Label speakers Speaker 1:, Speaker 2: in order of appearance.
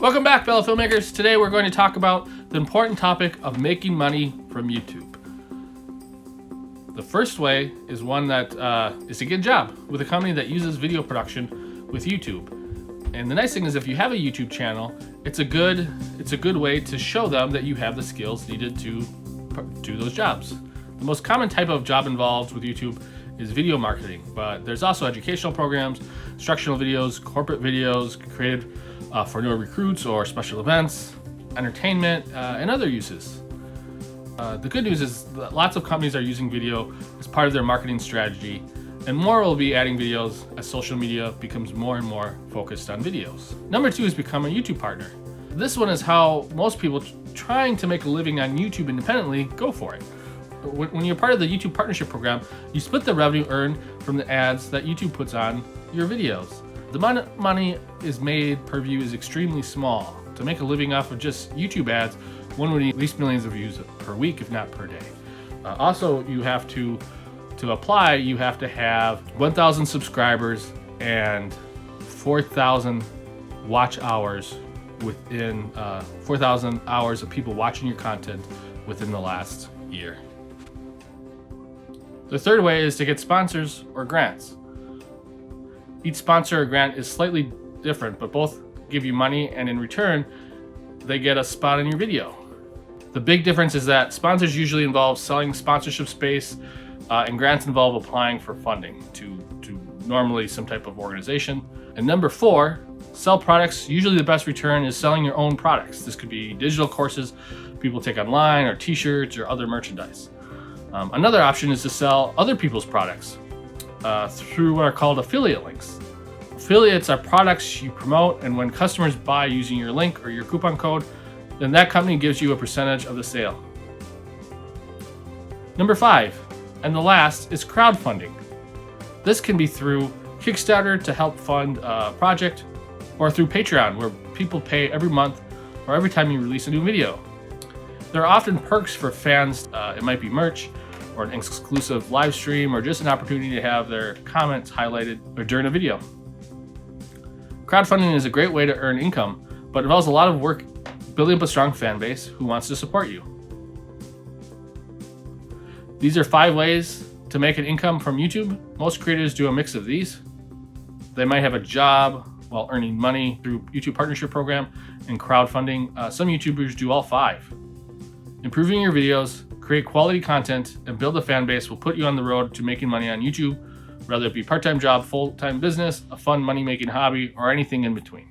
Speaker 1: Welcome back, fellow filmmakers. Today we're going to talk about the important topic of making money from YouTube. The first way is one that is to get a job with a company that uses video production with YouTube. And the nice thing is, if you have a YouTube channel, it's a good way to show them that you have the skills needed to do those jobs. The most common type of job involved with YouTube is video marketing, but there's also educational programs, instructional videos, corporate videos created for newer recruits or special events, entertainment, and other uses. The good news is that lots of companies are using video as part of their marketing strategy, and more will be adding videos as social media becomes more and more focused on videos. Number 2 is become a YouTube partner. This one is how most people trying to make a living on YouTube independently go for it. When you're part of the YouTube partnership program, you split the revenue earned from the ads that YouTube puts on your videos. The amount of money is made per view is extremely small. To make a living off of just YouTube ads, one would need at least millions of views per week, if not per day. Also, you have to apply, you have to have 1,000 subscribers and 4,000 watch hours within 4,000 hours of people watching your content within the last year. The third way is to get sponsors or grants. Each sponsor or grant is slightly different, but both give you money, and in return, they get a spot in your video. The big difference is that sponsors usually involve selling sponsorship space, and grants involve applying for funding to normally some type of organization. And number 4, sell products. Usually the best return is selling your own products. This could be digital courses people take online, or t-shirts, or other merchandise. Another option is to sell other people's products through what are called affiliate links. Affiliates are products you promote, and when customers buy using your link or your coupon code, then that company gives you a percentage of the sale. Number 5, and the last, is crowdfunding. This can be through Kickstarter to help fund a project, or through Patreon, where people pay every month or every time you release a new video. There are often perks for fans. It might be merch, or an exclusive live stream, or just an opportunity to have their comments highlighted during a video. Crowdfunding is a great way to earn income, but it involves a lot of work building up a strong fan base who wants to support you. These are 5 ways to make an income from YouTube. Most creators do a mix of these. They might have a job while earning money through YouTube partnership program and crowdfunding. Some YouTubers do all 5. Improving your videos, create quality content, and build a fan base will put you on the road to making money on YouTube, whether it be part-time job, full-time business, a fun money-making hobby, or anything in between.